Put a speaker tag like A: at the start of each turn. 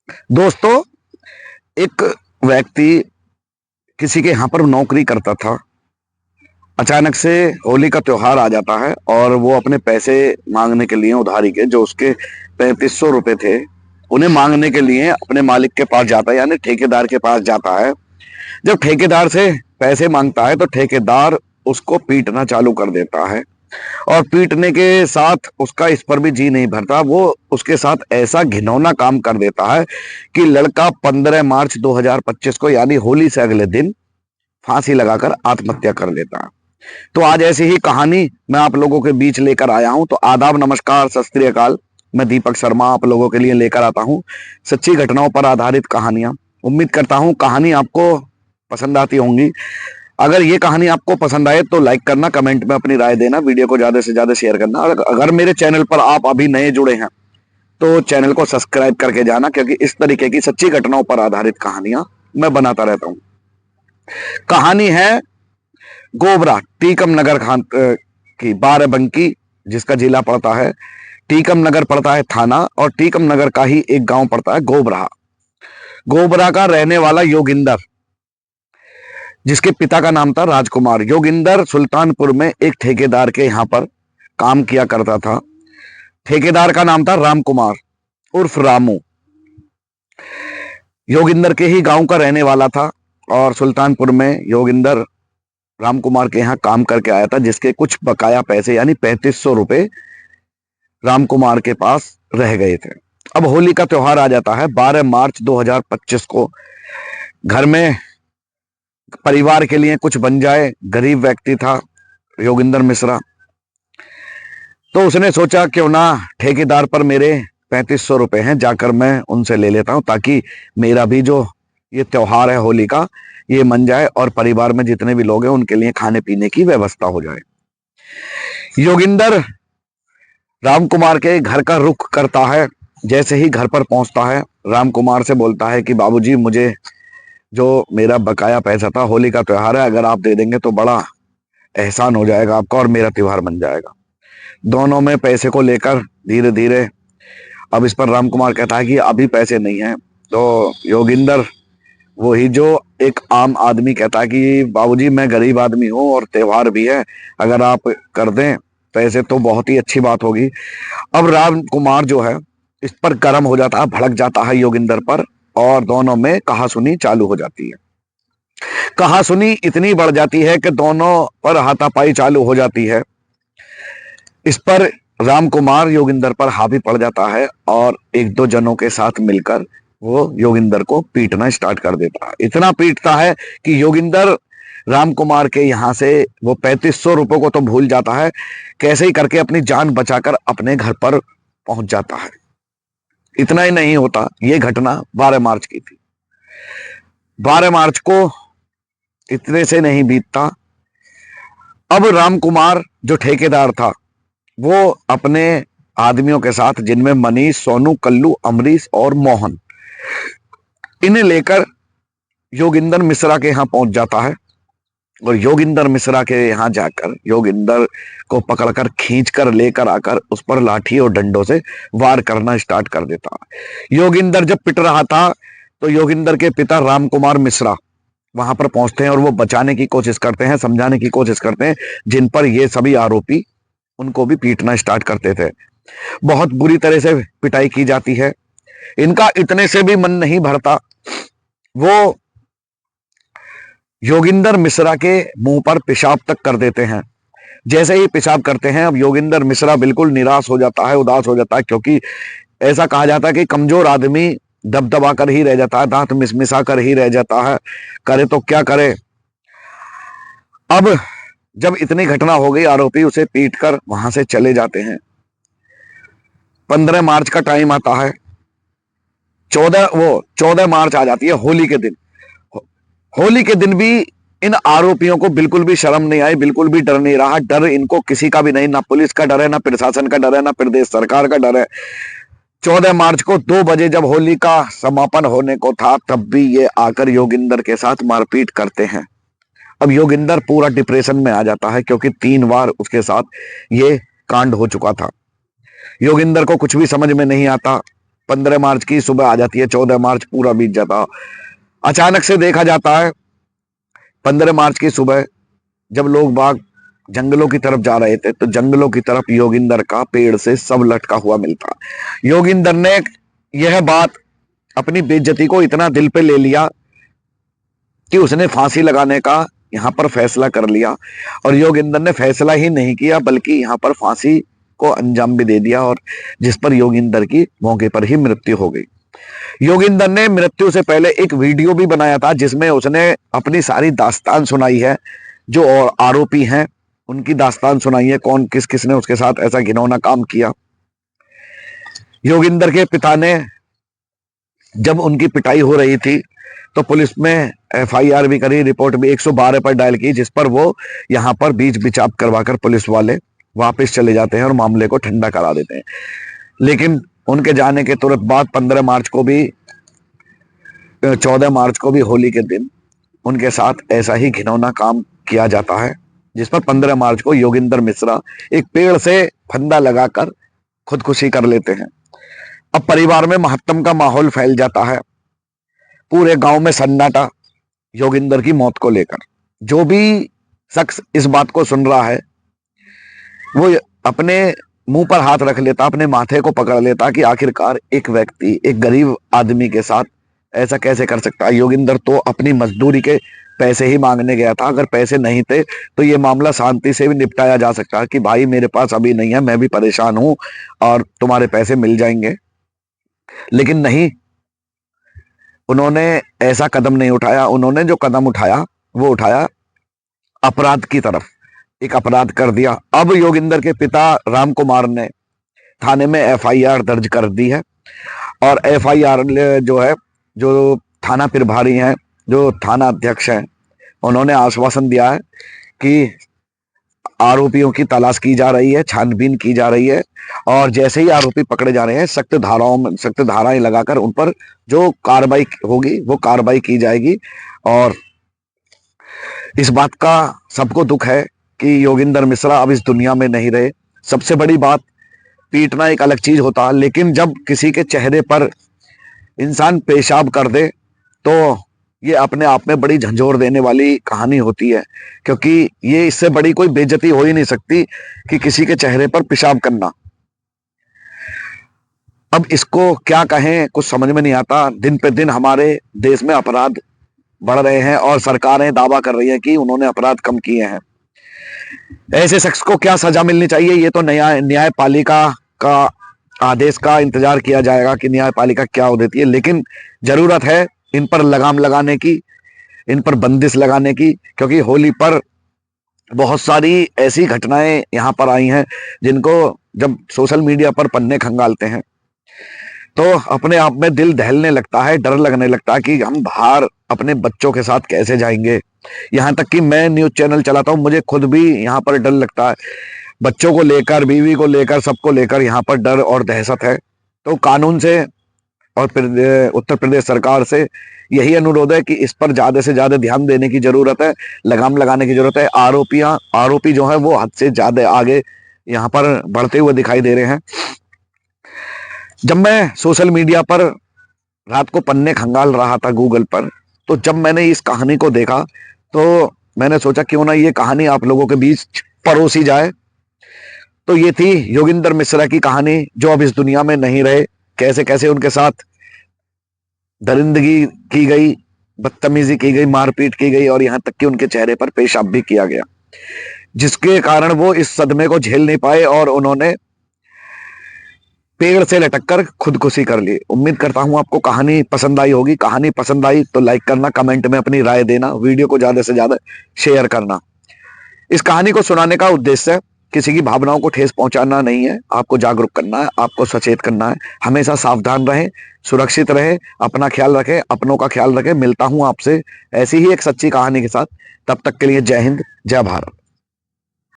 A: दोस्तों, एक व्यक्ति किसी के यहाँ पर नौकरी करता था। अचानक से होली का त्योहार आ जाता है और वो अपने पैसे मांगने के लिए उधारी के, जो उसके 3500 रुपए थे, उन्हें मांगने के लिए अपने मालिक के पास जाता है, यानी ठेकेदार के पास जाता है। जब ठेकेदार से पैसे मांगता है तो ठेकेदार उसको पीटना चालू कर देता है और पीटने के साथ उसका इस पर भी जी नहीं भरता। वो उसके साथ ऐसा घिनौना काम कर देता है कि लड़का 15 मार्च 2025 को, यानी होली से अगले दिन, फांसी लगाकर आत्महत्या कर लेता है। तो आज ऐसी ही कहानी मैं आप लोगों के बीच लेकर आया हूं। तो आदाब, नमस्कार, सत श्री अकाल। मैं दीपक शर्मा आप लोगों के लिए लेकर आता हूं सच्ची घटनाओं पर आधारित कहानियां। उम्मीद करता हूं कहानी आपको पसंद आती होंगी। अगर ये कहानी आपको पसंद आए तो लाइक करना, कमेंट में अपनी राय देना, वीडियो को ज्यादा से ज्यादा शेयर करना। और अगर मेरे चैनल पर आप अभी नए जुड़े हैं तो चैनल को सब्सक्राइब करके जाना, क्योंकि इस तरीके की सच्ची घटनाओं पर आधारित कहानियां मैं बनाता रहता हूं। कहानी है गोबरा, टीकम नगर खान की, बाराबंकी, जिसका जिला पड़ता है टीकम नगर, पड़ता है थाना, और टीकम नगर का ही एक गांव पड़ता है गोबरा। गोबरा का रहने वाला योगिंदर, जिसके पिता का नाम था राजकुमार। योगिंदर सुल्तानपुर में एक ठेकेदार के यहाँ पर काम किया करता था। ठेकेदार का नाम था राम कुमार उर्फ रामू। योगिंदर के ही गांव का रहने वाला था और सुल्तानपुर में योगिंदर राम कुमार के यहाँ काम करके आया था, जिसके कुछ बकाया पैसे यानी 3500 रुपए राम कुमार के पास रह गए थे। अब होली का त्योहार आ जाता है 12 मार्च 2025 को। घर में परिवार के लिए कुछ बन जाए। गरीब व्यक्ति था योगिंदर मिश्रा, तो उसने सोचा क्यों ना ठेकेदार पर मेरे 3500 रुपए हैं, जाकर मैं उनसे ले लेता हूं, ताकि मेरा भी जो ये त्योहार है होली का, ये मन जाए और परिवार में जितने भी लोग हैं उनके लिए खाने पीने की व्यवस्था हो जाए। योगिंदर राम कुमार के घर का रुख करता है। जैसे ही घर पर पहुंचता है, राम कुमार से बोलता है कि बाबूजी, मुझे जो मेरा बकाया पैसा था, होली का त्योहार है, अगर आप दे देंगे तो बड़ा एहसान हो जाएगा आपका और मेरा त्योहार बन जाएगा। दोनों में पैसे को लेकर धीरे धीरे, अब इस पर राम कुमार कहता है कि अभी पैसे नहीं हैं। तो योगिंदर, वही जो एक आम आदमी, कहता है कि बाबूजी, मैं गरीब आदमी हूँ और त्योहार भी है, अगर आप कर दें पैसे तो बहुत ही अच्छी बात होगी। अब राम कुमार जो है इस पर गर्म हो जाता है, भड़क जाता है योगिंदर पर, और दोनों में कहासुनी चालू हो जाती है। कहासुनी इतनी बढ़ जाती है कि दोनों पर हाथापाई चालू हो जाती है। इस पर राम कुमार योगिंदर पर हावी पड़ जाता है और एक दो जनों के साथ मिलकर वो योगिंदर को पीटना स्टार्ट कर देता है। इतना पीटता है कि योगिंदर राम कुमार के यहाँ से वो 3500 रुपए को तो भूल जाता है, कैसे ही करके अपनी जान बचाकर अपने घर पर पहुंच जाता है। इतना ही नहीं होता, ये घटना 12 मार्च की थी। 12 मार्च को इतने से नहीं बीतता। अब राम कुमार जो ठेकेदार था, वो अपने आदमियों के साथ, जिनमें मनीष, सोनू, कल्लू, अमरीश और मोहन, इन्हें लेकर योगिंदर मिश्रा के यहाँ पहुंच जाता है। और योगिंदर मिश्रा के यहाँ जाकर योगिंदर को पकड़कर, खींचकर लेकर आकर उस पर लाठी और डंडों से वार करना स्टार्ट कर देता है। योगिंदर जब पिट रहा था तो योगिंदर के पिता राम कुमार मिश्रा वहां पर पहुंचते हैं और वो बचाने की कोशिश करते हैं, समझाने की कोशिश करते हैं, जिन पर ये सभी आरोपी उनको भी पीटना स्टार्ट करते थे। बहुत बुरी तरह से पिटाई की जाती है। इनका इतने से भी मन नहीं भरता। वो योगिंदर मिश्रा के मुंह पर पेशाब तक कर देते हैं। जैसे ही पेशाब करते हैं, अब योगिंदर मिश्रा बिल्कुल निराश हो जाता है, उदास हो जाता है, क्योंकि ऐसा कहा जाता है कि कमजोर आदमी दबदबा कर ही रह जाता है, दांत मिसमिसा कर ही रह जाता है, करे तो क्या करे। अब जब इतनी घटना हो गई, आरोपी उसे पीटकर वहां से चले जाते हैं। 15 मार्च का टाइम आता है। 14 मार्च आ जाती है, होली के दिन। होली के दिन भी इन आरोपियों को बिल्कुल भी शर्म नहीं आई, बिल्कुल भी डर नहीं रहा। डर इनको किसी का भी नहीं, ना पुलिस का डर है, ना प्रशासन का डर है, ना प्रदेश सरकार का डर है। 14 मार्च को 2 बजे जब होली का समापन होने को था, तब भी ये आकर योगिंदर के साथ मारपीट करते हैं। अब योगिंदर पूरा डिप्रेशन में आ जाता है, क्योंकि 3 बार उसके साथ ये कांड हो चुका था। योगिंदर को कुछ भी समझ में नहीं आता। 15 मार्च की सुबह आ जाती है, 14 मार्च पूरा बीत जाता। अचानक से देखा जाता है 15 मार्च की सुबह जब लोग बाग जंगलों की तरफ जा रहे थे, तो जंगलों की तरफ योगिंदर का पेड़ से सब लटका हुआ मिलता। योगिंदर ने यह बात अपनी बेइज्जती को इतना दिल पे ले लिया कि उसने फांसी लगाने का यहां पर फैसला कर लिया। और योगिंदर ने फैसला ही नहीं किया बल्कि यहां पर फांसी को अंजाम भी दे दिया, और जिस पर योगिंदर की मौके पर ही मृत्यु हो गई। योगिंदर ने मृत्यु से पहले एक वीडियो भी बनाया था जिसमें उसने अपनी सारी दास्तान सुनाई है, जो और आरोपी हैं उनकी दास्तान सुनाई है, कौन किस किसने उसके साथ ऐसा घिनौना काम किया। योगिंदर के पिता ने जब उनकी पिटाई हो रही थी तो पुलिस में एफआईआर भी करी, रिपोर्ट भी 112 पर डायल की, जिस पर वो यहाँ पर बीच बिचाप करवाकर पुलिस वाले वापस चले जाते हैं और मामले को ठंडा करा देते हैं। लेकिन उनके जाने के तुरंत बाद 15 मार्च को भी 14 मार्च को भी होली के दिन उनके साथ ऐसा ही घिनौना काम किया जाता है, जिस पर 15 मार्च को योगिंदर मिश्रा एक पेड़ से फंदा लगाकर खुदकुशी कर लेते हैं। अब परिवार में महत्तम का माहौल फैल जाता है, पूरे गांव में सन्नाटा योगिंदर की मौत को लेकर। जो भी शख्स इस बात को सुन रहा है वो अपने मुंह पर हाथ रख लेता, अपने माथे को पकड़ लेता कि आखिरकार एक व्यक्ति एक गरीब आदमी के साथ ऐसा कैसे कर सकता है। योगिंदर तो अपनी मजदूरी के पैसे ही मांगने गया था, अगर पैसे नहीं थे तो ये मामला शांति से भी निपटाया जा सकता है कि भाई मेरे पास अभी नहीं है, मैं भी परेशान हूं और तुम्हारे पैसे मिल जाएंगे। लेकिन नहीं, उन्होंने ऐसा कदम नहीं उठाया। उन्होंने जो कदम उठाया वो उठाया अपराध की तरफ, एक अपराध कर दिया। अब योगिंदर के पिता राम कुमार ने थाने में एफआईआर दर्ज कर दी है, और एफआईआर जो है, जो थाना प्रभारी हैं, जो थाना अध्यक्ष हैं, उन्होंने आश्वासन दिया है कि आरोपियों की तलाश की जा रही है, छानबीन की जा रही है, और जैसे ही आरोपी पकड़े जा रहे हैं सख्त धाराएं लगाकर उन पर जो कार्रवाई होगी वो कार्रवाई की जाएगी। और इस बात का सबको दुख है कि योगिंदर मिश्रा अब इस दुनिया में नहीं रहे। सबसे बड़ी बात, पीटना एक अलग चीज होता, लेकिन जब किसी के चेहरे पर इंसान पेशाब कर दे तो ये अपने आप में बड़ी झंझोर देने वाली कहानी होती है, क्योंकि ये इससे बड़ी कोई बेइज्जती हो ही नहीं सकती कि किसी के चेहरे पर पेशाब करना। अब इसको क्या कहें, कुछ समझ में नहीं आता। दिन पे दिन हमारे देश में अपराध बढ़ रहे हैं और सरकारें दावा कर रही है कि उन्होंने अपराध कम किए हैं। ऐसे शख्स को क्या सजा मिलनी चाहिए, ये तो न्यायपालिका का आदेश का इंतजार किया जाएगा कि न्यायपालिका क्या देती है। लेकिन जरूरत है इन पर लगाम लगाने की, इन पर बंदिश लगाने की, क्योंकि होली पर बहुत सारी ऐसी घटनाएं यहाँ पर आई हैं जिनको जब सोशल मीडिया पर पन्ने खंगालते हैं तो अपने आप में दिल दहलने लगता है, डर लगने लगता है कि हम बाहर अपने बच्चों के साथ कैसे जाएंगे। यहाँ तक कि मैं न्यूज चैनल चलाता हूँ, मुझे खुद भी यहाँ पर डर लगता है, बच्चों को लेकर, बीवी को लेकर, सबको लेकर यहाँ पर डर और दहशत है। तो कानून से और फिर उत्तर प्रदेश सरकार से यही अनुरोध है कि इस पर ज्यादा से ज्यादा ध्यान देने की जरूरत है, लगाम लगाने की जरूरत है। आरोपी जो है वो हद से ज्यादा आगे यहाँ पर बढ़ते हुए दिखाई दे रहे हैं। जब मैं सोशल मीडिया पर रात को पन्ने खंगाल रहा था गूगल पर, तो जब मैंने इस कहानी को देखा तो मैंने सोचा क्यों ना ये कहानी आप लोगों के बीच परोसी जाए। तो ये थी योगिंदर मिश्रा की कहानी, जो अब इस दुनिया में नहीं रहे। कैसे कैसे उनके साथ दरिंदगी की गई, बदतमीजी की गई, मारपीट की गई, और यहाँ तक कि उनके चेहरे पर पेशाब भी किया गया, जिसके कारण वो इस सदमे को झेल नहीं पाए और उन्होंने पेड़ से लटककर खुदकुशी कर ली। उम्मीद करता हूं आपको कहानी पसंद आई होगी। कहानी पसंद आई तो लाइक करना, कमेंट में अपनी राय देना, वीडियो को ज्यादा से ज्यादा शेयर करना। इस कहानी को सुनाने का उद्देश्य किसी की भावनाओं को ठेस पहुंचाना नहीं है, आपको जागरूक करना है, आपको सचेत करना है। हमेशा सावधान रहें, सुरक्षित रहें, अपना ख्याल रखें, अपनों का ख्याल रखें। मिलता हूं आपसे ऐसी ही एक सच्ची कहानी के साथ, तब तक के लिए जय हिंद, जय भारत।